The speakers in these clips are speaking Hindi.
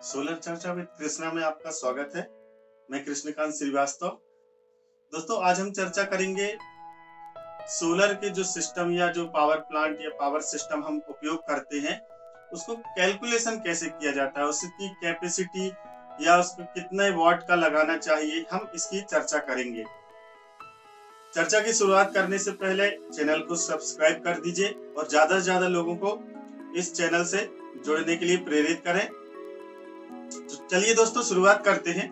सोलर चर्चा विद कृष्णा में आपका स्वागत है। मैं कृष्णकांत श्रीवास्तव। दोस्तों, आज हम चर्चा करेंगे सोलर के जो सिस्टम या जो पावर प्लांट या पावर सिस्टम हम उपयोग करते हैं उसको कैलकुलेशन कैसे किया जाता है, उसकी कैपेसिटी या उसको कितने वॉट का लगाना चाहिए, हम इसकी चर्चा करेंगे। चर्चा की शुरुआत करने से पहले चैनल को सब्सक्राइब कर दीजिए और ज्यादा से ज्यादा लोगों को इस चैनल से जुड़ने के लिए प्रेरित करें। तो चलिए दोस्तों, शुरुआत करते हैं।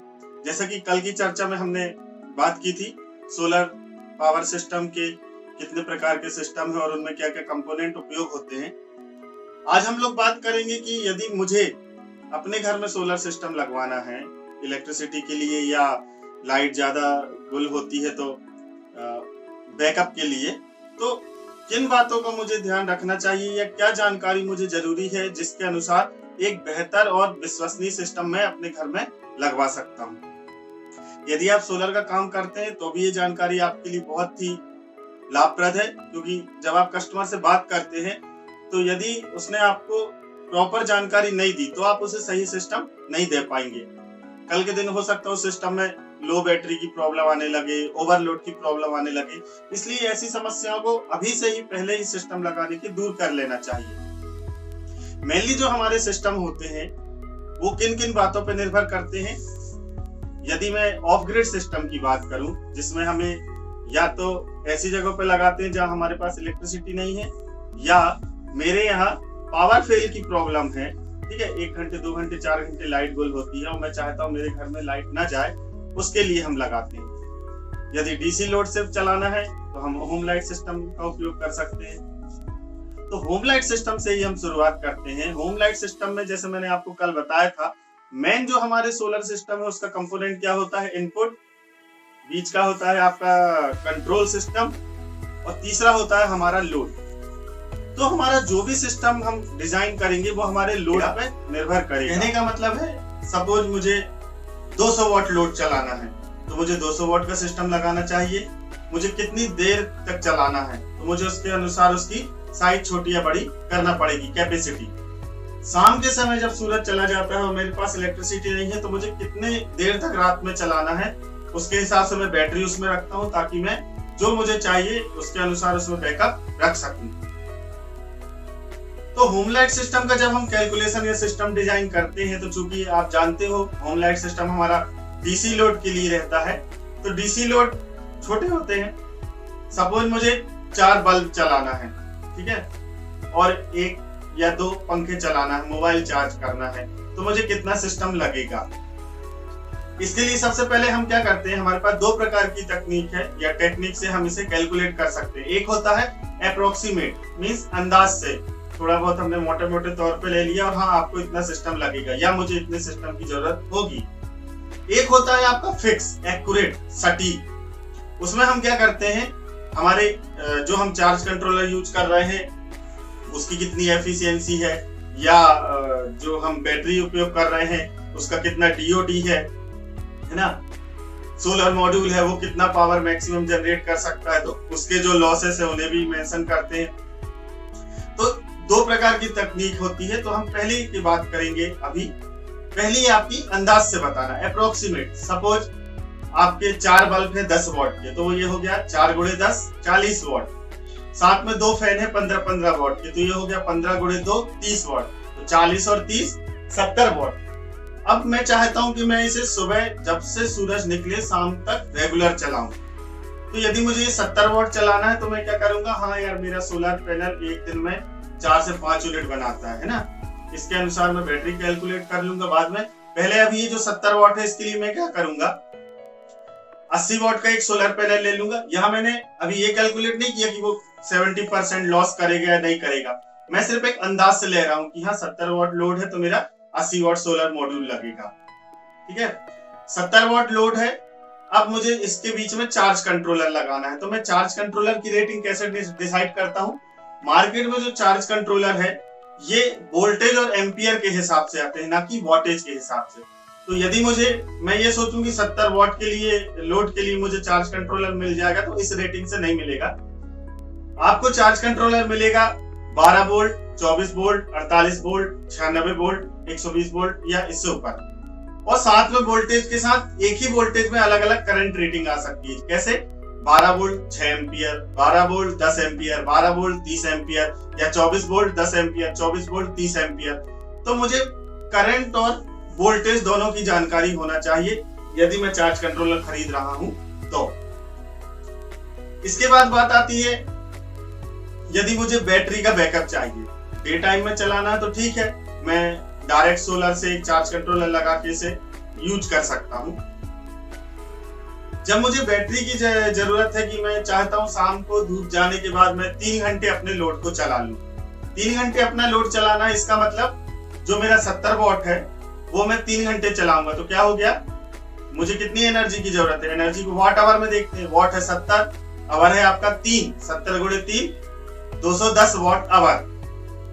जैसा कि कल की चर्चा में हमने बात की थी, सोलर पावर सिस्टम के कितने प्रकार के सिस्टम है और उनमें क्या क्या कंपोनेंट उपयोग होते हैं। आज हम लोग बात करेंगे कि यदि मुझे अपने घर में सोलर सिस्टम लगवाना है इलेक्ट्रिसिटी के लिए, या लाइट ज्यादा गुल होती है तो बैकअप के लिए, तो किन बातों का मुझे ध्यान रखना चाहिए या क्या जानकारी मुझे जरूरी है जिसके अनुसार एक बेहतर और विश्वसनीय सिस्टम मैं अपने घर में लगवा सकता हूँ। यदि आप सोलर का काम करते हैं तो भी ये जानकारी आपके लिए बहुत ही लाभप्रद है, क्योंकि जब आप कस्टमर से बात करते हैं तो यदि उसने आपको प्रॉपर जानकारी नहीं दी तो आप उसे सही सिस्टम नहीं दे पाएंगे। कल के दिन हो सकता है उस सिस्टम में लो बैटरी की प्रॉब्लम आने लगे, ओवरलोड की प्रॉब्लम आने लगे। इसलिए ऐसी समस्याओं को अभी से ही पहले ही सिस्टम लगाने की दूर कर लेना चाहिए। मेनली जो हमारे सिस्टम होते हैं वो किन किन बातों पर निर्भर करते हैं। यदि मैं ऑफ ग्रिड सिस्टम की बात करूं, जिसमें हमें या तो ऐसी जगहों पे लगाते हैं जहां हमारे पास इलेक्ट्रिसिटी नहीं है, या मेरे यहाँ पावर फेल की प्रॉब्लम है, ठीक है, 1 घंटे 2 घंटे 4 घंटे लाइट गुल होती है और मैं चाहता हूँ मेरे घर में लाइट ना जाए, उसके लिए हम लगाते हैं। यदि डीसी लोड से चलाना है तो हम होम लाइट सिस्टम का उपयोग कर सकते हैं। तो होम लाइट सिस्टम से ही हम शुरुआत करते हैं। होम लाइट सिस्टम में, जैसे मैंने आपको कल बताया था, मेन जो हमारे सोलर सिस्टम है उसका कंपोनेंट क्या होता है, इनपुट, बीच का होता है आपका कंट्रोल सिस्टम, और तीसरा होता है हमारा लोड। तो हमारा जो भी सिस्टम हम डिजाइन करेंगे वो हमारे लोड पे निर्भर करेगा। कहने का मतलब है, सपोज मुझे 200 वॉट लोड चलाना है तो मुझे 200 वॉट का सिस्टम लगाना चाहिए। मुझे कितनी देर तक चलाना है तो मुझे उसके अनुसार उसकी साइज छोटी या बड़ी करना पड़ेगी, कैपेसिटी। शाम के समय जब सूरज चला जाता है और मेरे पास इलेक्ट्रिसिटी नहीं है तो मुझे कितने देर तक रात में चलाना है, उसके हिसाब से मैं बैटरी उसमें रखता हूँ ताकि मैं जो मुझे चाहिए उसके अनुसार उसमें बैकअप रख सकूं। तो होम लाइट सिस्टम का जब हम कैलकुलेशन या सिस्टम डिजाइन करते हैं, तो चूंकि आप जानते हो होम लाइट सिस्टम हमारा डीसी लोड के लिए रहता है, तो डीसी लोड छोटे होते हैं। सपोज मुझे 4 बल्ब चलाना है, ठीक है, और 1 या 2 पंखे चलाना है, मोबाइल चार्ज करना है, तो मुझे कितना सिस्टम लगेगा। इसके लिए सबसे पहले हम क्या करते हैं, हमारे पास 2 प्रकार की तकनीक है या टेक्निक से हम इसे कैलकुलेट कर सकते हैं। एक होता है अप्रोक्सीमेट, मींस अंदाज से, थोड़ा बहुत हमने मोटे मोटे तौर पे ले लिया और हाँ आपको इतना सिस्टम लगेगा या मुझे इतने सिस्टम की जरूरत होगी। एक होता है आपका फिक्स, एक्यूरेट, सटीक। उसमें हम क्या करते हैं, हमारे जो हम चार्ज कंट्रोलर यूज कर रहे हैं उसकी कितनी एफिशिएंसी है, या जो हम बैटरी उपयोग कर रहे हैं उसका कितना डीओटी है ना, सोलर मॉड्यूल है वो कितना पावर मैक्सिमम जनरेट कर सकता है, तो उसके जो लॉसेस है उन्हें भी मेंशन करते हैं। तो 2 प्रकार की तकनीक होती है। तो हम पहली की बात करेंगे अभी। पहली आपकी अंदाज से बताना, अप्रोक्सीमेट। सपोज आपके 4 बल्ब है 10 वॉट के, तो ये हो गया 4 × 10 40 वॉट। साथ में 2 फैन है 15-15 वॉट के, तो ये हो गया 15 × 2 30 वॉट। तो 40 और 30 70 वॉट। अब मैं चाहता हूं कि मैं इसे सुबह जब से सूरज निकले शाम तक रेगुलर चलाऊं। तो यदि मुझे ये 70 वॉट चलाना है तो मैं क्या करूंगा, हाँ यार मेरा सोलर पैनल एक दिन में 4 से 5 यूनिट बनाता है ना, इसके अनुसार मैं बैटरी कैलकुलेट कर लूंगा बाद में। पहले अभी ये जो 70 वॉट है इसके लिए मैं क्या करूंगा, 80 वॉट का एक सोलर पैनल ले लूंगा। यहाँ मैंने अभी ये कैलकुलेट नहीं किया कि वो 70% लॉस करेगा या नहीं करेगा, मैं सिर्फ एक अंदाज से ले रहा हूँ कि हाँ 70 वॉट लोड है तो मेरा 80 वॉट सोलर मॉड्यूल लगेगा, ठीक है। 70 वॉट लोड है, अब मुझे इसके बीच में चार्ज कंट्रोलर लगाना है। तो मैं चार्ज कंट्रोलर की रेटिंग कैसे डिसाइड करता हूँ, मार्केट में जो चार्ज कंट्रोलर है ये वोल्टेज और एम्पियर के हिसाब से आते हैं, ना कि वॉटेज के हिसाब से। तो यदि मैं ये सोचूं कि 70 वॉट के लिए लोड के लिए मुझे चार्ज कंट्रोलर मिल जाएगा, तो इस रेटिंग से नहीं मिलेगा। आपको चार्ज कंट्रोलर मिलेगा 12 volt, 24 volt, 48 volt, 96 volt, 120 volt या इससे ऊपर। और साथ में वोल्टेज के साथ एक ही वोल्टेज में अलग अलग करंट रेटिंग आ सकती है। कैसे? 12 volt 6 ampere, 12 volt 10 ampere, 12 volt 30 ampere या 24 वोल्ट 10 एम्पियर, 24 वोल्ट 30 एम्पियर। तो मुझे करंट और वोल्टेज दोनों की जानकारी होना चाहिए यदि मैं चार्ज कंट्रोलर खरीद रहा हूं तो। इसके बाद बात आती है यदि मुझे बैटरी का बैकअप चाहिए, डे टाइम में चलाना है तो ठीक है, मैं डायरेक्ट सोलर से एक चार्ज कंट्रोलर लगा के इसे यूज कर सकता हूं। जब मुझे बैटरी की जरूरत है कि मैं चाहता हूं शाम को धूप जाने के बाद मैं 3 घंटे अपने लोड को चला लूं, 3 घंटे अपना लोड चलाना, इसका मतलब जो मेरा 70 वॉट है वो मैं 3 घंटे चलाऊंगा तो क्या हो गया, मुझे कितनी एनर्जी की जरूरत है। एनर्जी को वाट आवर में देखते हैं, वॉट है 70, आवर है आपका 3, 70 गुणे 3 210 वॉट आवर।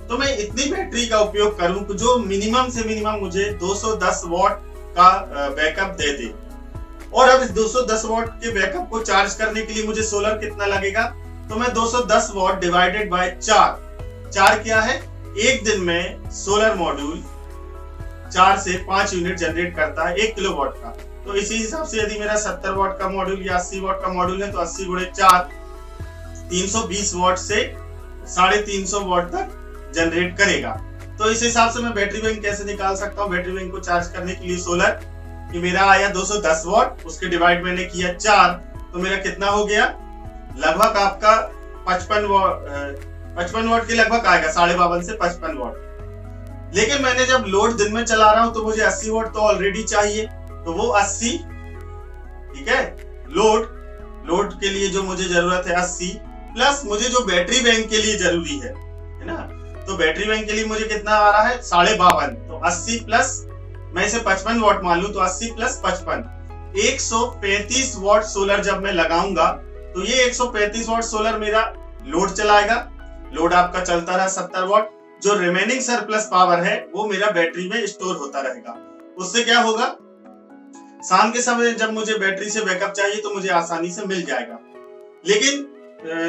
तो मैं इतनी बैटरी का उपयोग करूं जो मिनिमम से मिनिमम मुझे 210 वॉट का बैकअप दे दे। और अब इस 210 वॉट के बैकअप को चार्ज करने के लिए मुझे सोलर कितना लगेगा, तो मैं 210 वॉट डिवाइडेड बाय 4 क्या है, एक दिन में सोलर मॉड्यूल 4 से 5 यूनिट जनरेट करता है 1 किलोवाट का। तो इसी हिसाब से यदि मेरा 70 वॉट का मॉड्यूल या 80 वॉट का मॉड्यूल है तो 80 गुणे 4 320 वॉट से 350 वॉट तक जनरेट करेगा। तो इस हिसाब से मैं बैटरी बैंक कैसे निकाल सकता हूँ। बैटरी बैंक को चार्ज करने के लिए सोलर कि मेरा आया 210 वॉट, उसके डिवाइड मैंने किया 4, तो मेरा कितना हो गया, लगभग आपका 55 वॉट के लगभग आएगा, 52.5 से 55 वॉट। लेकिन मैंने जब लोड दिन में चला रहा हूं तो मुझे 80 वॉट तो ऑलरेडी चाहिए, तो वो 80, ठीक है, लोड के लिए जो मुझे जरूरत है 80 प्लस मुझे जो बैटरी बैंक के लिए जरूरी है ना, तो बैटरी बैंक के लिए मुझे कितना आ रहा है 52.5, तो 80 प्लस मैं इसे 55 वॉट मान लूं तो 80 प्लस 55 135 वॉट सोलर जब मैं लगाऊंगा तो ये 135 वॉट सोलर मेरा लोड चलाएगा। लोड आपका चलता रहा 70 वॉट, जो रिमेनिंग सरप्लस पावर है वो मेरा बैटरी में स्टोर होता रहेगा। उससे क्या होगा, शाम के समय जब मुझे बैटरी से बैकअप चाहिए तो मुझे आसानी से मिल जाएगा। लेकिन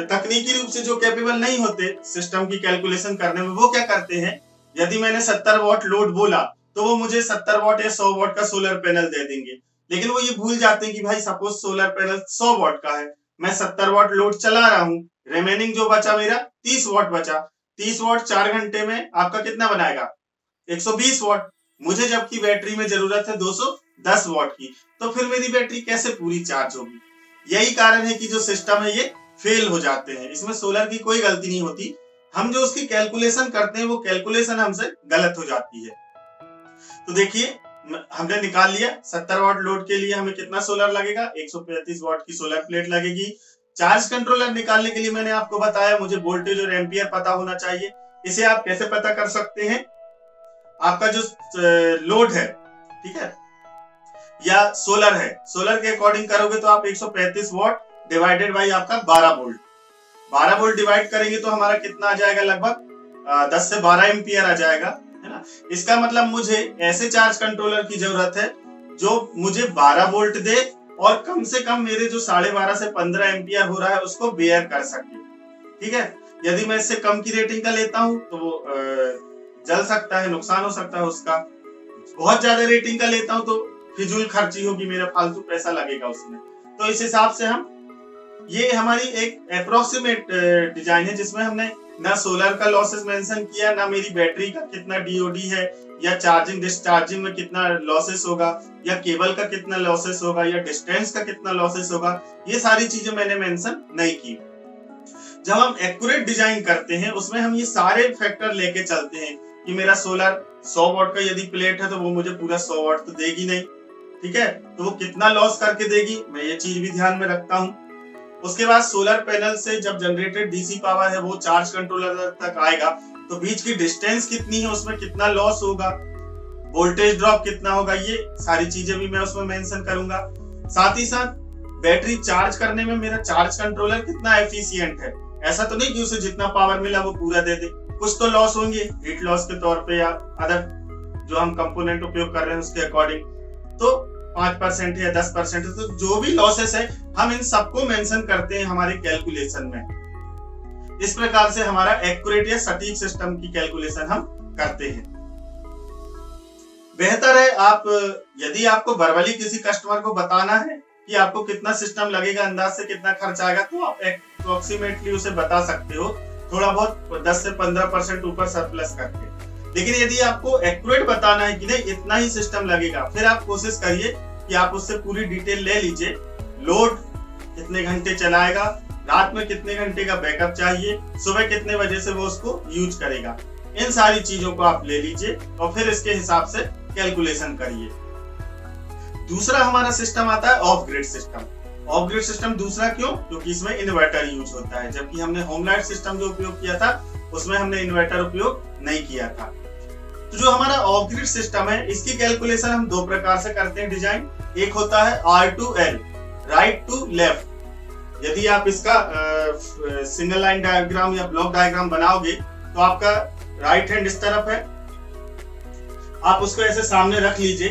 तकनीकी रूप से जो कैपेबल नहीं होते सिस्टम की कैलकुलेशन करने में, वो क्या करते हैं, यदि मैंने 70 वॉट लोड बोला तो वो मुझे 70 वॉट या 100 वॉट का सोलर पैनल दे देंगे। लेकिन वो ये भूल जाते हैं कि भाई सपोज सोलर पैनल 100 वॉट का है, मैं 70 वॉट लोड चला रहा हूँ, रिमेनिंग जो बचा मेरा 30 वॉट बचा, 30 वॉट 4 घंटे में आपका कितना बनाएगा 120 वॉट, मुझे जबकि बैटरी में जरूरत है 210 वॉट की, तो फिर मेरी बैटरी कैसे पूरी चार्ज होगी। यही कारण है कि जो सिस्टम है ये फेल हो जाते हैं। इसमें सोलर की कोई गलती नहीं होती, हम जो उसकी कैलकुलेशन करते हैं वो कैलकुलेशन हमसे गलत हो जाती है। तो देखिए हमने निकाल लिया 70 वॉट लोड के लिए हमें कितना सोलर लगेगा, 135 वॉट की सोलर प्लेट लगेगी। चार्ज कंट्रोलर निकालने के लिए मैंने आपको बताया मुझे वोल्टेज और एम्पियर पता होना चाहिए। इसे आप कैसे पता कर सकते हैं, आपका जो लोड है, ठीक है, या सोलर है, सोलर के अकॉर्डिंग करोगे तो आप 135 वॉट डिवाइडेड बाई आपका 12 वोल्ट डिवाइड करेंगे तो हमारा कितना आ जाएगा, लगभग 10 से 12 एम्पियर आ जाएगा, है ना। इसका मतलब मुझे ऐसे चार्ज कंट्रोलर की जरूरत है जो मुझे 12 वोल्ट दे और कम से कम मेरे जो 12.5 से 15 एम्पियर हो रहा है उसको बेयर कर सके, ठीक है। यदि मैं इससे कम की रेटिंग का लेता हूं तो वो जल सकता है, नुकसान हो सकता है उसका। बहुत ज्यादा रेटिंग का लेता हूं तो फिजूल खर्ची होगी, मेरा फालतू पैसा लगेगा उसमें। तो इस हिसाब से हम, ये हमारी एक अप्रोक्सीमेट डिजाइन है जिसमें हमने ना सोलर का लॉसेस मेंशन किया, ना मेरी बैटरी का कितना डीओडी है, या चार्जिंग डिस्चार्जिंग में कितना लॉसेस होगा, या केबल का कितना लॉसेस होगा, या डिस्टेंस का कितना लॉसेस होगा, ये सारी चीजें मैंने मेंशन नहीं की। जब हम एक्यूरेट डिजाइन करते हैं उसमें हम ये सारे फैक्टर लेके चलते हैं कि मेरा सोलर 100 वॉट का यदि प्लेट है तो वो मुझे पूरा 100 वॉट तो देगी नहीं, ठीक है, तो वो कितना लॉस करके देगी, मैं ये चीज भी ध्यान में रखता हूँ। उसके बाद सोलर पैनल से जब जनरेटेड डीसी पावर है वो चार्ज कंट्रोलर तक आएगा तो बीच की डिस्टेंस कितनी है, उसमें कितना लॉस होगा, वोल्टेज ड्रॉप कितना होगा, ये सारी चीजें भी मैं उसमें मेंशन करूंगा। साथ ही साथ बैटरी चार्ज करने में मेरा चार्ज कंट्रोलर कितना एफिशिएंट है, ऐसा तो नहीं कि उसे जितना पावर मिला वो पूरा दे दे, कुछ तो लॉस होंगे हीट लॉस के तौर पे या अदर जो हम कंपोनेंट उपयोग कर रहे हैं उसके अकॉर्डिंग, तो 5% या 10% तो जो भी लॉसेस है हम इन सबको मेंशन करते हैं हमारे कैलकुलेशन में। इस प्रकार से हमारा एक्यूरेट या सटीक सिस्टम की कैलकुलेशन हम करते हैं। बेहतर है आप, यदि आपको वर्बली किसी कस्टमर को बताना है कि आपको कितना सिस्टम लगेगा, अंदाज से कितना खर्च आएगा, तो आप अप्रोक्सीमेटली उसे बता सकते हो, थोड़ा बहुत 10 से 15% ऊपर सरप्लस करके। लेकिन यदि आपको एक्यूरेट बताना है कि नहीं इतना ही सिस्टम लगेगा, फिर आप कोशिश करिए कि आप उससे पूरी डिटेल ले लीजिए। लोड कितने घंटे चलाएगा, रात में कितने घंटे का बैकअप चाहिए, सुबह कितने बजे से वो उसको यूज करेगा, इन सारी चीजों को आप ले लीजिए और फिर इसके हिसाब से कैलकुलेशन करिए। दूसरा हमारा सिस्टम आता है of grid system. Of grid system दूसरा क्यों? क्योंकि इसमें इन्वर्टर यूज होता है, जबकि हमने होम लाइट सिस्टम जो उपयोग किया था उसमें हमने इन्वर्टर उपयोग नहीं किया था। तो जो हमारा ऑफ ग्रिड सिस्टम है, इसकी कैलकुलेशन हम दो प्रकार से करते हैं डिजाइन। एक होता है R2L, राइट टू लेफ्ट। यदि आप इसका सिंगल लाइन डायग्राम या ब्लॉक डायग्राम बनाओगे तो आपका राइट हैंड इस तरफ है, आप उसको ऐसे सामने रख लीजिए,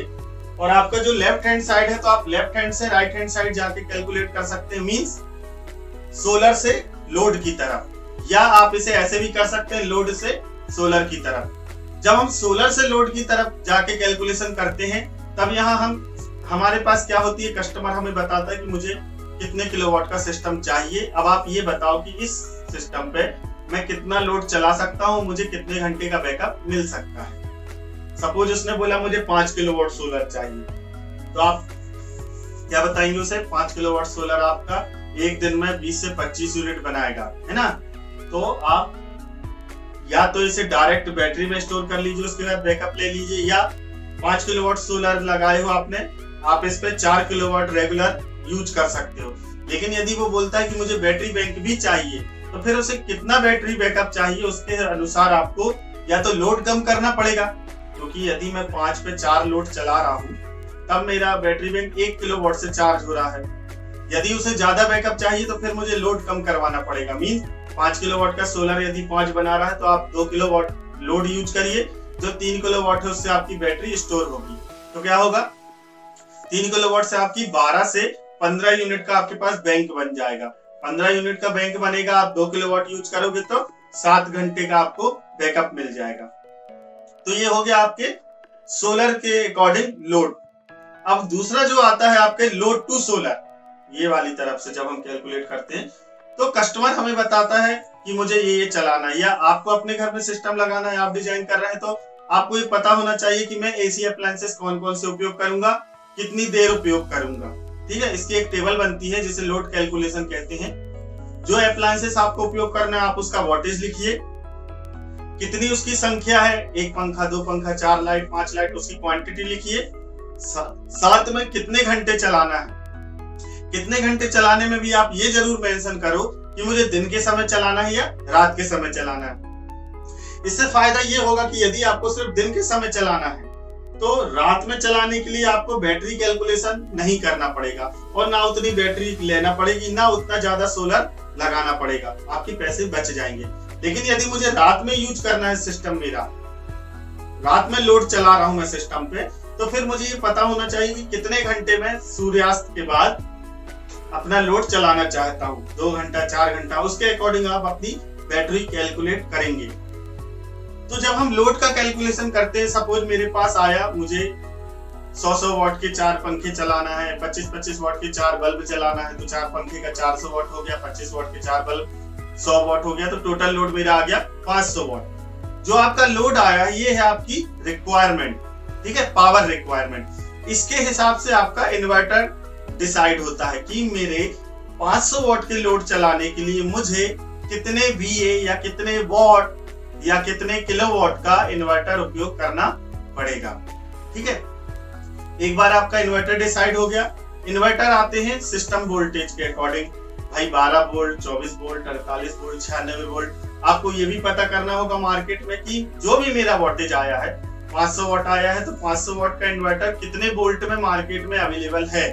और आपका जो लेफ्ट हैंड साइड है तो आप लेफ्ट हैंड से राइट हैंड साइड जाके कैलकुलेट कर सकते हैं, मींस सोलर से लोड की तरफ, या आप इसे ऐसे भी कर सकते हैं लोड से सोलर की तरफ। जब हम सोलर से लोड की तरफ जाके कैलकुलेशन करते हैं तब यहाँ हमारे पास क्या होती है, कस्टमर हमें बताता है कि मुझे कितने किलोवाट का सिस्टम चाहिए। अब आप ये बताओ कि इस सिस्टम पे मैं कितना लोड चला सकता हूँ, मुझे कितने घंटे का बैकअप मिल सकता है। सपोज उसने बोला मुझे 5 किलोवाट सोलर चाहिए, तो आप क्या बताएंगे उसे? 5 किलोवाट सोलर आपका एक दिन में 20 से 25 यूनिट बनाएगा, है ना। तो आप या तो इसे डायरेक्ट बैटरी में स्टोर कर लीजिए, उसके बाद बैकअप ले लीजिए, या 5 किलोवाट सोलर लगाए हो आपने, आप इस पे 4 किलोवाट रेगुलर यूज कर सकते हो। लेकिन यदि वो बोलता है कि मुझे बैटरी बैंक भी चाहिए, तो फिर उसे कितना बैटरी बैकअप चाहिए उसके अनुसार आपको या तो लोड कम करना पड़ेगा, क्योंकि यदि मैं 5 पे 4 लोड चला रहा हूँ तब मेरा बैटरी बैंक 1 किलोवाट से चार्ज हो रहा है। यदि उसे ज्यादा बैकअप चाहिए तो फिर मुझे लोड कम करवाना पड़ेगा, मीन 5 किलोवाट का सोलर यदि 5 बना रहा है तो आप 2 किलोवाट लोड यूज करिए, जो 3 किलोवाट है उससे आपकी बैटरी स्टोर होगी। तो क्या होगा, 3 किलोवाट से आपकी 12 से 15 यूनिट का आपके पास बैंक बन जाएगा। 15 यूनिट का बैंक बनेगा, आप 2 किलोवाट यूज करोगे तो 7 घंटे का आपको बैकअप मिल जाएगा। तो ये हो गया आपके सोलर के अकॉर्डिंग लोड। अब दूसरा जो आता है आपके लोड टू सोलर, ये वाली तरफ से जब हम कैलकुलेट करते हैं तो कस्टमर हमें बताता है कि मुझे ये चलाना है, या आपको अपने घर में सिस्टम लगाना है, आप डिजाइन कर रहे हैं, तो आपको ये पता होना चाहिए कि मैं एसी अप्लायंसेस कौन कौन से उपयोग करूंगा, कितनी देर उपयोग करूंगा। ठीक है, इसकी एक टेबल बनती है जिसे लोड कैलकुलेशन कहते हैं। जो अप्लायंसेस आपको उपयोग करना है आप उसका वॉटेज लिखिए, कितनी उसकी संख्या है, 1 पंखा, 2 पंखा, 4 लाइट, 5 लाइट, उसकी क्वांटिटी लिखिए। साथ में कितने घंटे चलाना है, कितने घंटे चलाने में भी आप ये जरूर मेंशन करो कि मुझे दिन के समय चलाना है या रात के समय चलाना है। इससे फायदा ये होगा कि यदि आपको सिर्फ दिन के समय चलाना है तो रात में चलाने के लिए आपको बैटरी कैलकुलेशन नहीं करना पड़ेगा, और ना उतनी बैटरी लेना पड़ेगी, ना उतना ज्यादा सोलर लगाना पड़ेगा, आपके पैसे बच जाएंगे। लेकिन यदि मुझे रात में यूज करना है सिस्टम, मेरा रात में लोड चला रहा हूं मैं सिस्टम पे, तो फिर मुझे ये पता होना चाहिए कि कितने घंटे में सूर्यास्त के बाद अपना लोड चलाना चाहता हूँ, 2 घंटा, 4 घंटा, उसके अकॉर्डिंग आप अपनी बैटरी कैलकुलेट करेंगे। तो जब हम लोड का कैलकुलेशन करते हैं, सपोज मेरे पास आया, मुझे 100 वाट के 4 पंखे चलाना है, 25 वाट के 4 बल्ब चलाना है, तो 4 पंखे का 400 वाट हो गया, 25 वाट के 4 बल्ब 100 वाट हो गया, तो टोटल लोड मेरा आ गया 500 वाट। जो आपका लोड आया ये है आपकी रिक्वायरमेंट, ठीक है, पावर रिक्वायरमेंट। इसके हिसाब से आपका इन्वर्टर डिसाइड होता है कि मेरे 500 वाट के लोड चलाने के लिए मुझे कितने VA या कितने वॉट या कितने किलोवाट का इन्वर्टर उपयोग करना पड़ेगा। ठीक है, एक बार आपका इन्वर्टर डिसाइड हो गया, इन्वर्टर आते हैं सिस्टम वोल्टेज के अकॉर्डिंग, भाई 12 वोल्ट, 24 वोल्ट, 48 वोल्ट, 96 वोल्ट। आपको ये भी पता करना होगा मार्केट में कि जो भी मेरा वोल्टेज आया है, 500 वाट आया है, तो 500 वाट का इन्वर्टर कितने वोल्ट में मार्केट में अवेलेबल है,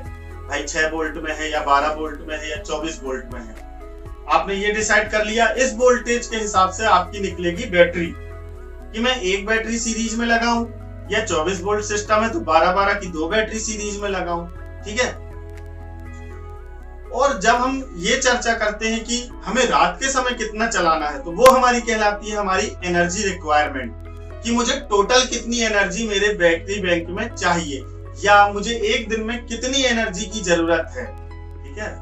भाई 6 वोल्ट में है या 12 वोल्ट में है या 24 वोल्ट में है। आपने ये डिसाइड कर लिया, इस वोल्टेज के हिसाब से आपकी निकलेगी बैटरी, कि मैं एक बैटरी सीरीज में लगाऊं या 24 वोल्ट सिस्टम है तो 12-12 की 2 बैटरी सीरीज में लगाऊं। ठीक है, और जब हम ये चर्चा करते हैं कि हमें रात के समय कितना चलाना है, तो वो हमारी कहलाती है हमारी एनर्जी रिक्वायरमेंट, कि मुझे टोटल कितनी एनर्जी मेरे बैटरी बैंक में चाहिए, या मुझे एक दिन में कितनी एनर्जी की जरूरत है। ठीक है,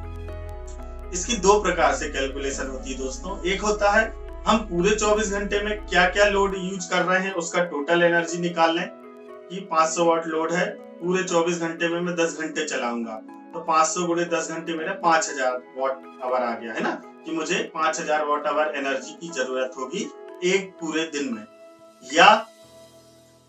इसकी दो प्रकार से कैलकुलेशन होती है दोस्तों। एक होता है हम पूरे 24 घंटे में क्या क्या लोड यूज कर रहे हैं उसका टोटल एनर्जी निकाल लें, कि 500 वाट लोड है, पूरे 24 घंटे में मैं 10 घंटे चलाऊंगा, तो 500 गुणे 10 घंटे मेरा 5000 वाट आवर आ गया है ना, कि मुझे 5000 वाट आवर एनर्जी की जरूरत होगी एक पूरे दिन में। या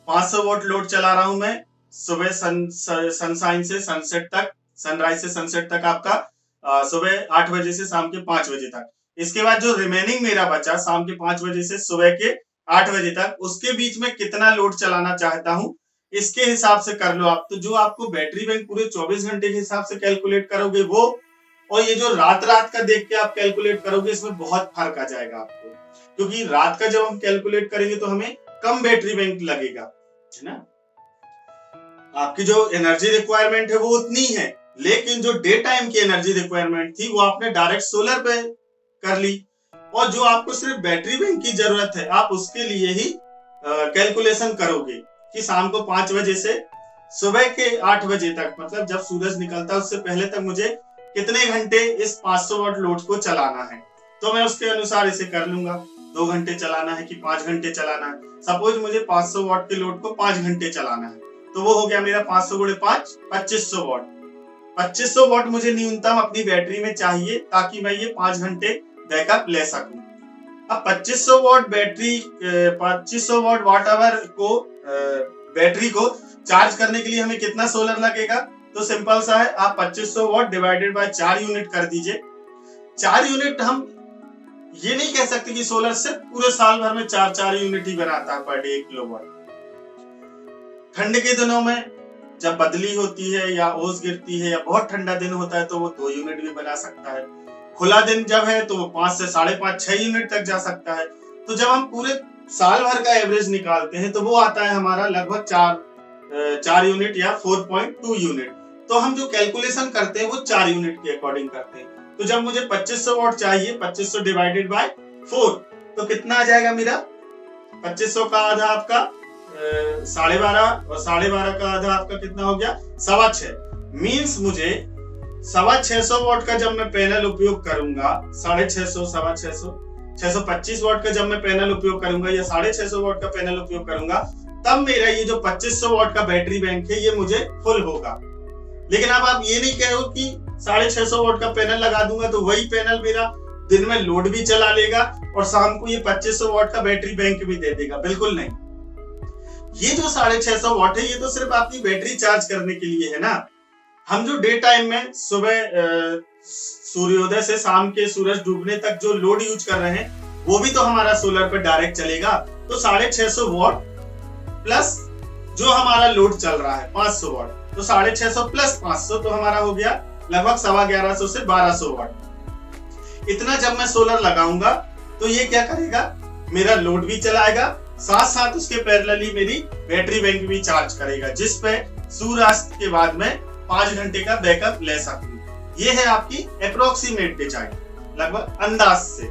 500 वाट लोड चला रहा हूं मैं सुबह सनसाइन से सनसेट तक, सनराइज से सनसेट तक, आपका सुबह 8 बजे से शाम के 5 बजे तक। इसके बाद जो रिमेनिंग मेरा बचा शाम के 5 बजे से सुबह के 8 बजे तक, उसके बीच में कितना लोड चलाना चाहता हूं, इसके हिसाब से कर लो आप। तो जो आपको बैटरी बैंक पूरे 24 घंटे के हिसाब से कैलकुलेट करोगे वो, और ये जो रात रात का देख के आप कैलकुलेट करोगे, इसमें बहुत फर्क आ जाएगा आपको, क्योंकि रात का जब हम कैलकुलेट करेंगे तो हमें कम बैटरी बैंक लगेगा, है ना। आपकी जो एनर्जी रिक्वायरमेंट है वो उतनी है, लेकिन जो डे टाइम की एनर्जी रिक्वायरमेंट थी वो आपने डायरेक्ट सोलर पे कर ली, और जो आपको सिर्फ बैटरी बैंक की जरूरत है आप उसके लिए ही कैलकुलेशन करोगे कि शाम को 5 बजे से सुबह के 8 बजे तक, मतलब जब सूरज निकलता है उससे पहले तक मुझे कितने घंटे इस 500 वाट लोड को चलाना है, तो मैं उसके अनुसार इसे कर लूंगा। 2 घंटे चलाना है कि 5 घंटे चलाना है, सपोज मुझे 500 वाट के लोड को 5 घंटे चलाना है, तो वो हो गया मेरा 500 गुणे 5 2500 वाट। 2500 वाट मुझे न्यूनतम अपनी बैटरी में चाहिए ताकि मैं ये 5 घंटे बैकअप ले सकूं। अब 2500 वाट बैटरी 2500 वाट आवर को बैटरी को चार्ज करने के लिए हमें कितना सोलर लगेगा, तो सिंपल सा है, आप 2500 वाट डिवाइडेड बाय 4 यूनिट कर दीजिए। 4 यूनिट, हम ये नहीं कह सकते कि सोलर से पूरे साल भर में 4 यूनिट ही बनाता है पर डे 1 किलोवाट। ठंड के दिनों में जब बदली होती है या ओस गिरती है या बहुत ठंडा दिन होता है तो वो 2 यूनिट भी बना सकता है। खुला दिन जब है तो वो 5 से 5.5 6 यूनिट तक जा सकता है। तो जब हम पूरे साल भर का एवरेज निकालते हैं तो वो आता है हमारा लगभग 4 यूनिट या 4.2 यूनिट। तो हम जो कैलकुलेशन करते हैं वो 4 यूनिट के अकॉर्डिंग करते हैं। तो जब मुझे 2500 वाट चाहिए, 2500 डिवाइडेड बाय 4, तो कितना आ जाएगा मेरा, 2500 का आधा आपका 12.5 और 12.5 का आधा आपका कितना हो गया 6.25। मींस मुझे 650 वाट का जब मैं पैनल उपयोग करूंगा, 650 650 625 वाट का जब मैं पैनल उपयोग करूंगा या 650 वाट का पैनल उपयोग करूंगा, तब मेरा ये जो 2500 वाट का बैटरी बैंक है ये मुझे फुल होगा। लेकिन अब आप ये नहीं कहो कि 650 वाट का पैनल लगा दूंगा तो वही पैनल मेरा दिन में लोड भी चला लेगा और शाम को ये 2500 वाट का बैटरी बैंक भी दे देगा, बिल्कुल नहीं। ये जो 650 वाट है ये तो सिर्फ आपकी बैटरी चार्ज करने के लिए है ना। हम जो डे टाइम में सुबह सूर्योदय से शाम के सूरज डूबने तक जो लोड यूज कर रहे हैं वो भी तो हमारा सोलर पर डायरेक्ट चलेगा। तो 650 वाट प्लस जो हमारा लोड चल रहा है 500 वाट, तो 650 प्लस 500 तो हमारा हो गया लगभग 1150 से 1200 वाट। इतना जब मैं सोलर लगाऊंगा तो ये क्या करेगा, मेरा लोड भी चलाएगा, साथ साथ उसके पैरेलली मेरी बैटरी बैंक भी चार्ज करेगा, जिस पे सूर्यास्त के बाद में 5 घंटे का बैकअप ले सकूं। ये है आपकी अप्रोक्सीमेट डिजाइन, लगभग अंदाज से।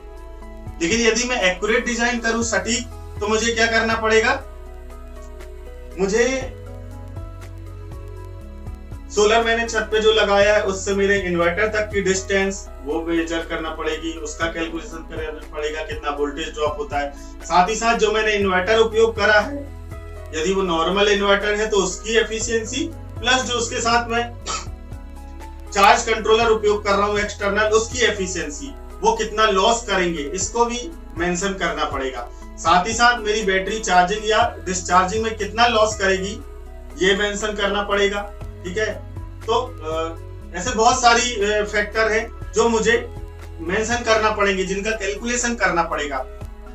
लेकिन यदि मैं एक्यूरेट डिजाइन करूं सटीक, तो मुझे क्या करना पड़ेगा, मुझे सोलर मैंने छत पे जो लगाया है उससे मेरे इन्वर्टर तक की डिस्टेंस वो मेजर करना पड़ेगी, उसका कैलकुलेशन करना पड़ेगा कितना वोल्टेज ड्रॉप होता है। साथ ही साथ जो मैंने इन्वर्टर उपयोग करा है, यदि वो नॉर्मल इन्वर्टर है तो उसकी एफिशिएंसी, प्लस जो उसके साथ में चार्ज कंट्रोलर उपयोग कर रहा हूँ एक्सटर्नल, उसकी एफिशिएंसी, वो कितना लॉस करेंगे इसको भी मेंशन करना पड़ेगा। साथ ही साथ मेरी बैटरी चार्जिंग या डिस्चार्जिंग में कितना लॉस करेगी ये मेंशन करना पड़ेगा। ठीक है, तो ऐसे बहुत सारी फैक्टर है जो मुझे मेंशन करना पड़ेंगे, जिनका कैलकुलेशन करना पड़ेगा।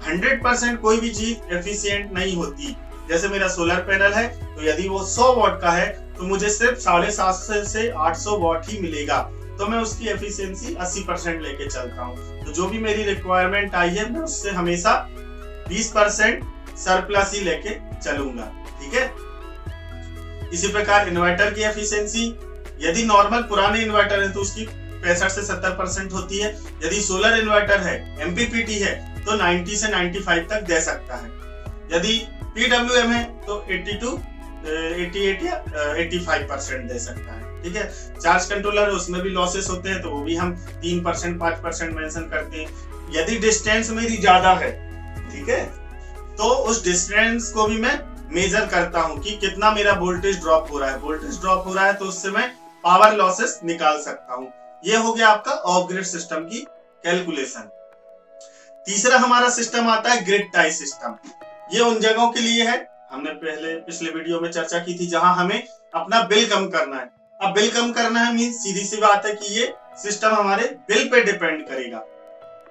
100% कोई भी चीज एफिशिएंट नहीं होती। जैसे मेरा सोलर पैनल है तो यदि वो 100 वाट का है तो मुझे सिर्फ 750 से 800 वाट ही मिलेगा, तो मैं उसकी एफिशिएंसी 80% लेके चलता हूँ। तो जो भी मेरी रिक्वायरमेंट आई है मैं उससे हमेशा 20% सरप्लस ही लेके चलूंगा। ठीक है, इसी प्रकार इन्वर्टर की एफिशिएंसी, यदि नॉर्मल पुराने इन्वर्टर है तो उसकी 65 से 70% होती है। यदि सोलर इन्वर्टर है, MPPT है, तो 90 से 95 तक दे सकता है। यदि PWM है तो 88 या 85% दे सकता है। ठीक है। चार्ज कंट्रोलर उसमें भी लॉसेस होते हैं, तो वो भी हम 3% 5% मेंशन करते हैं। यदि डिस्टेंस मेरी ज्यादा है, ठीक है, तो उस डिस्टेंस को भी मैं मेजर करता हूं कि कितना मेरा वोल्टेज ड्रॉप हो रहा है। वोल्टेज ड्रॉप हो रहा है तो उससे मैं पावर लॉसेस निकाल सकता हूं। ये हो गया आपका ऑफ ग्रिड सिस्टम की कैलकुलेशन। तीसरा हमारा सिस्टम आता है ग्रिड टाई सिस्टम। ये उन जगहों के लिए है, हमने पिछले वीडियो में चर्चा की थी, जहां हमें अपना बिल कम करना है। अब बिल कम करना है मीन सीधी सी बात है कि ये सिस्टम हमारे बिल पे डिपेंड करेगा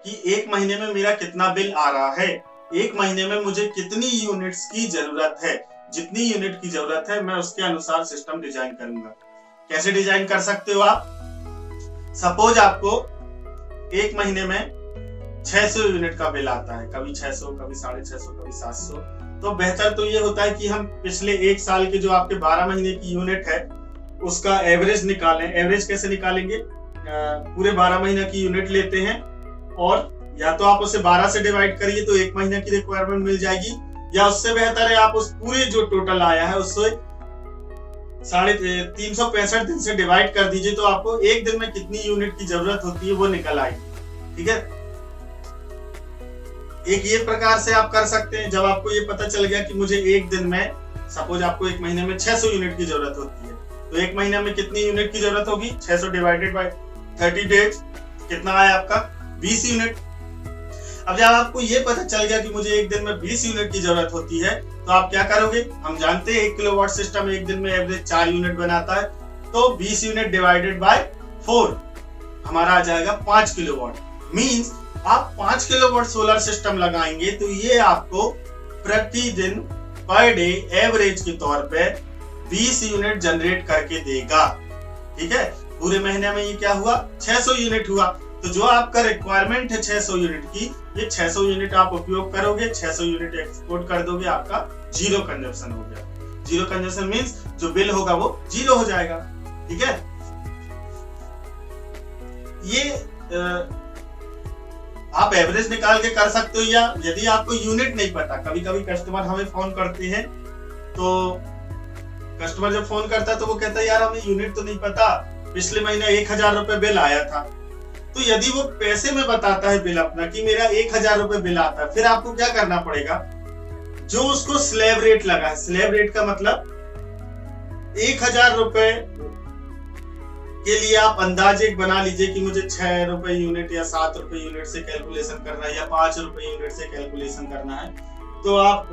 कि एक महीने में मेरा कितना बिल आ रहा है, एक महीने में मुझे कितनी यूनिट्स की जरूरत है। जितनी यूनिट की जरूरत है मैं उसके अनुसार सिस्टम डिजाइन करूंगा। कैसे डिजाइन कर सकते हो आप? सपोज आपको एक महीने में 600 यूनिट का बिल आता है, कभी 600, कभी 650, कभी 700। तो बेहतर तो ये होता है कि हम पिछले एक साल के जो आपके 12 महीने की यूनिट है उसका एवरेज निकालें। एवरेज कैसे निकालेंगे? पूरे 12 महीने की यूनिट लेते हैं और या तो आप उसे 12 से डिवाइड करिए तो एक महीने की रिक्वायरमेंट मिल जाएगी, या उससे बेहतर है आप उस पूरे जो टोटल आया है उससे 365 दिन से डिवाइड कर दीजिए, तो आपको एक दिन में कितनी यूनिट की जरूरत होती है वो निकल आएगी। ठीक है। एक ये प्रकार से आप कर सकते हैं। जब आपको ये पता चल गया कि मुझे एक दिन में, सपोज आपको एक महीने में 600 यूनिट की जरूरत होती है, तो एक महीने में कितनी यूनिट की जरूरत होगी? 600 डिवाइडेड बाय 30 डेज, कितना आया आपका? 20 यूनिट। अब जब आपको ये पता चल गया कि मुझे एक दिन में 20 यूनिट की जरूरत होती है, तो आप क्या करोगे? हम जानते हैं 1 किलोवाट सिस्टम एक दिन में एवरेज 4 यूनिट बनाता है, तो 20 यूनिट डिवाइडेड बाय 4 हमारा आ जाएगा 5 किलोवाट। मींस आप 5 किलोवाट सोलर सिस्टम लगाएंगे तो ये आपको प्रतिदिन पर डे एवरेज के तौर पे 20 यूनिट जनरेट करके देगा। ठीक है। पूरे महीने में ये क्या हुआ? 600 यूनिट हुआ। तो जो आपका रिक्वायरमेंट है 600 यूनिट की, ये 600 यूनिट आप उपयोग करोगे, 600 यूनिट एक्सपोर्ट कर दोगे, आपका जीरो कंजप्शन हो गया। जीरो कंजप्शन मींस जो बिल होगा वो जीरो हो जाएगा। ठीक है। ये आप एवरेज निकाल के कर सकते हो, या यदि आपको यूनिट नहीं पता, कभी कभी कस्टमर हमें फोन करते हैं, तो कस्टमर जब फोन करता है तो वो कहता है यार हमें यूनिट तो नहीं पता, पिछले महीने 1000 रुपए बिल आया था। तो यदि वो पैसे में बताता है बिल अपना कि मेरा 1000 रुपए बिल आता है, फिर आपको क्या करना पड़ेगा? जो उसको स्लैब रेट लगा है, स्लैब रेट का मतलब 1000 रुपए के लिए आप अंदाजे बना लीजिए कि मुझे 6 रुपए यूनिट या 7 रुपए यूनिट से कैलकुलेशन करना है या 5 रुपए यूनिट से कैलकुलेशन करना है। तो आप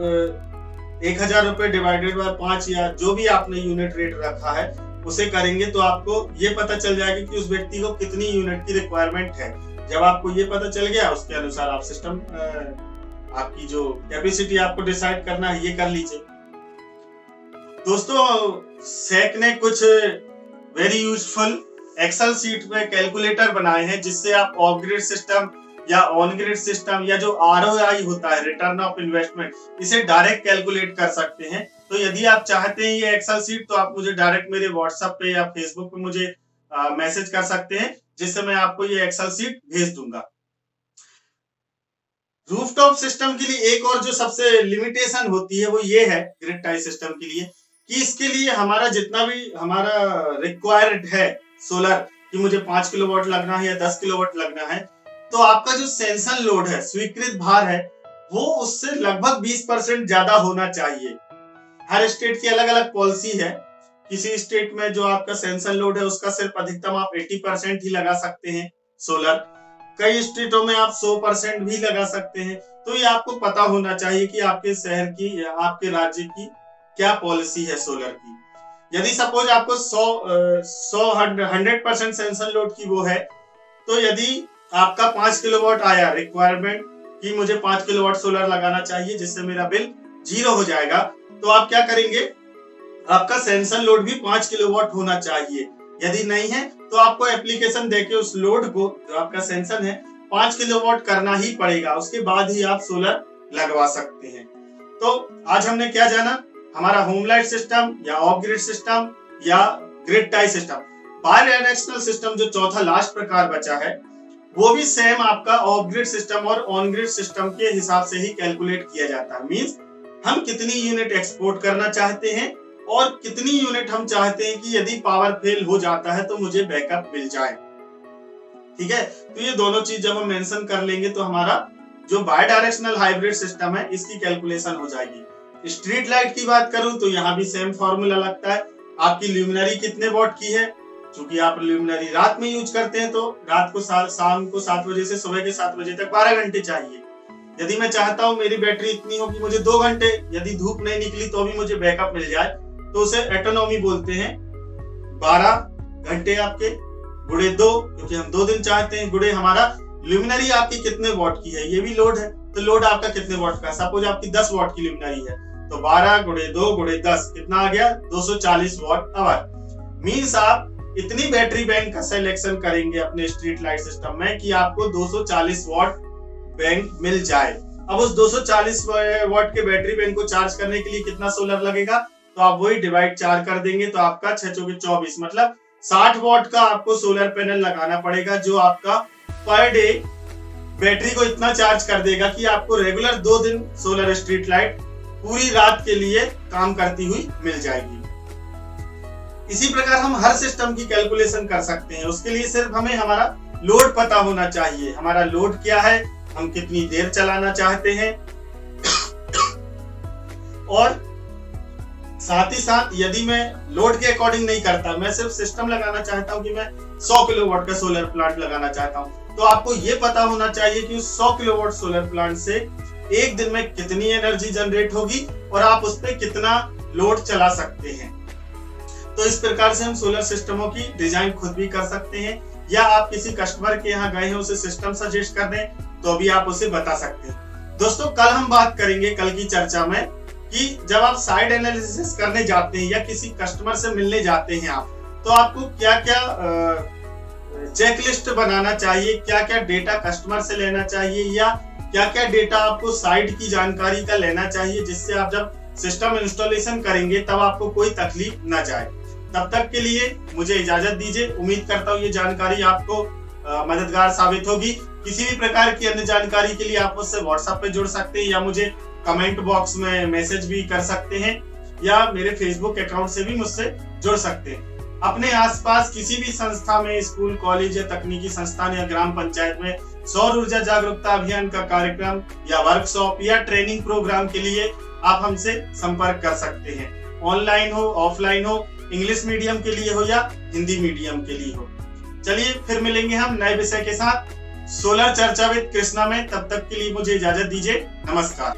1000 रुपए डिवाइडेड बाय 5 या जो भी आपने यूनिट रेट रखा है उसे करेंगे, तो आपको ये पता चल जाएगा कि उस व्यक्ति को कितनी यूनिट की रिक्वायरमेंट है। जब आपको ये पता चल गया, उसके अनुसार आप सिस्टम, आपकी जो कैपेसिटी आपको डिसाइड करना है ये कर लीजिए। दोस्तों, सेक ने कुछ वेरी यूजफुल एक्सेल शीट में कैलकुलेटर बनाए हैं जिससे आप ऑफ ग्रिड सिस्टम या ऑन ग्रिड सिस्टम या जो ROI होता है, रिटर्न ऑफ इन्वेस्टमेंट, इसे डायरेक्ट कैलकुलेट कर सकते हैं। तो यदि आप चाहते हैं ये एक्सेल शीट, तो आप मुझे डायरेक्ट मेरे व्हाट्सएप पे या फेसबुक पे मुझे मैसेज कर सकते हैं, जिससे मैं आपको ये एक्सेल शीट भेज दूंगा। रूफटॉप सिस्टम के लिए एक और जो सबसे लिमिटेशन होती है वो ये है ग्रिड टाई सिस्टम के लिए, कि इसके लिए हमारा जितना भी हमारा रिक्वायर्ड है सोलर, कि मुझे 5 किलोवाट लगना है या 10 किलोवाट लगना है, तो आपका जो सेंसन लोड है, स्वीकृत भार है, वो उससे लगभग 20% ज्यादा होना चाहिए। हर स्टेट की अलग अलग पॉलिसी है। किसी स्टेट में जो आपका सेंसन लोड है उसका सिर्फ अधिकतम आप 80% ही लगा सकते हैं सोलर, कई स्टेटों में आप 100% भी लगा सकते हैं। तो ये आपको पता होना चाहिए कि आपके शहर की या आपके राज्य की क्या पॉलिसी है सोलर की। यदि सपोज आपको 100% सेंसन लोड की वो है, तो यदि आपका 5 किलोवाट आया रिक्वायरमेंट कि मुझे 5 किलोवाट सोलर लगाना चाहिए जिससे मेरा बिल जीरो हो जाएगा, तो आप क्या करेंगे? आपका सेंसन लोड भी 5 किलोवाट होना चाहिए। यदि नहीं है तो आपको एप्लीकेशन देके उस लोड को, जो आपका सेंसन है, 5 किलोवाट करना ही पड़ेगा, उसके बाद ही आप सोलर लगवा सकते हैं। तो आज हमने क्या जाना? हमारा होम लाइट सिस्टम या ऑफ ग्रिड सिस्टम या grid tie system, bidirectional system जो चौथा लास्ट प्रकार बचा है, वो भी सेम आपका ऑफ ग्रिड सिस्टम और ऑन ग्रिड सिस्टम के हिसाब से ही कैलकुलेट किया जाता है। मींस हम कितनी यूनिट एक्सपोर्ट करना चाहते हैं और कितनी यूनिट हम चाहते हैं कि यदि पावर फेल हो जाता है तो मुझे बैकअप मिल जाए। ठीक है, तो ये दोनों चीज जब हम मेंशन कर लेंगे तो हमारा जो बाय डायरेक्शनल हाइब्रिड सिस्टम है इसकी कैलकुलेशन हो जाएगी। स्ट्रीट लाइट की बात करूं तो यहाँ भी सेम फॉर्मूला लगता है। आपकी ल्यूमिनरी कितने वॉट की है, क्योंकि आप ल्यूमिनरी रात में यूज करते हैं तो रात को शाम को 7 बजे से सुबह के 7 बजे तक 12 घंटे चाहिए। यदि मैं चाहता हूँ मेरी बैटरी इतनी हो कि मुझे 2 घंटे, यदि धूप नहीं निकली तो भी मुझे बैकअप मिल जाए, तो उसे एटोनॉमी बोलते हैं। 12 घंटे आपके गुणे 2, क्योंकि हम 2 दिन चाहते हैं, गुणे हमारा ल्यूमिनरी आपकी कितने वॉट की है, ये भी लोड है, तो लोड आपका कितने वॉट का है। सपोज आपकी 10 वॉट की ल्यूमिनरी है तो 12 गुणे 2 गुणे 10 कितना आ गया, 240 वॉट आवर। मींस आप इतनी बैटरी बैंक का सिलेक्शन करेंगे अपने स्ट्रीट लाइट सिस्टम में कि आपको 240 वॉट बैंक मिल जाए। अब उस 240 वॉट के बैटरी बैंक को चार्ज करने के लिए कितना सोलर लगेगा, तो आप वही डिवाइड 4 कर देंगे तो आपका 6 चौके 24 मतलब 60 वॉट का आपको सोलर पैनल लगाना पड़ेगा, जो आपका पर डे बैटरी को इतना चार्ज कर देगा कि आपको रेगुलर 2 दिन सोलर स्ट्रीट लाइट पूरी रात के लिए काम करती हुई मिल जाएगी। इसी प्रकार हम हर सिस्टम की कैलकुलेशन कर सकते हैं। उसके लिए सिर्फ हमें हमारा लोड पता होना चाहिए। हमारा लोड क्या है, हम कितनी देर चलाना चाहते हैं, और साथ ही साथ यदि मैं लोड के अकॉर्डिंग नहीं करता, मैं सिर्फ सिस्टम लगाना चाहता हूं कि मैं 100 किलोवाट का सोलर प्लांट लगाना चाहता हूं, तो आपको ये पता होना चाहिए कि उस 100 किलोवाट सोलर प्लांट से एक दिन में कितनी एनर्जी जनरेट होगी और आप उस पर कितना लोड चला सकते हैं। तो इस प्रकार से हम सोलर सिस्टमों की डिजाइन खुद भी कर सकते हैं, या आप किसी कस्टमर के यहाँ गए हैं उसे सिस्टम सजेस्ट कर दें तो भी आप उसे बता सकते हैं। दोस्तों कल हम बात करेंगे, कल की चर्चा में, कि जब आप साइड एनालिसिस करने जाते हैं या किसी कस्टमर से मिलने जाते हैं आप, तो आपको क्या क्या चेकलिस्ट बनाना चाहिए, क्या क्या डेटा कस्टमर से लेना चाहिए, या क्या क्या डेटा आपको साइट की जानकारी का लेना चाहिए, जिससे आप जब सिस्टम इंस्टॉलेशन करेंगे तब आपको कोई तकलीफ ना जाए। तब तक के लिए मुझे इजाजत दीजिए। उम्मीद करता हूँ ये जानकारी आपको मददगार साबित होगी। किसी भी प्रकार की अन्य जानकारी के लिए आप मुझसे व्हाट्सएप पे जुड़ सकते हैं, या मुझे कमेंट बॉक्स में मैसेज भी कर सकते हैं, या मेरे फेसबुक अकाउंट से भी मुझसे जुड़ सकते हैं। अपने आसपास किसी भी संस्था में, स्कूल, कॉलेज या तकनीकी संस्थान या ग्राम पंचायत में सौर ऊर्जा जागरूकता अभियान का कार्यक्रम या वर्कशॉप या ट्रेनिंग प्रोग्राम के लिए आप हमसे संपर्क कर सकते हैं। ऑनलाइन हो, ऑफलाइन हो, इंग्लिश मीडियम के लिए हो या हिंदी मीडियम के लिए हो। चलिए फिर मिलेंगे हम नए विषय के साथ सोलर चर्चा विद कृष्णा में। तब तक के लिए मुझे इजाजत दीजिए। नमस्कार।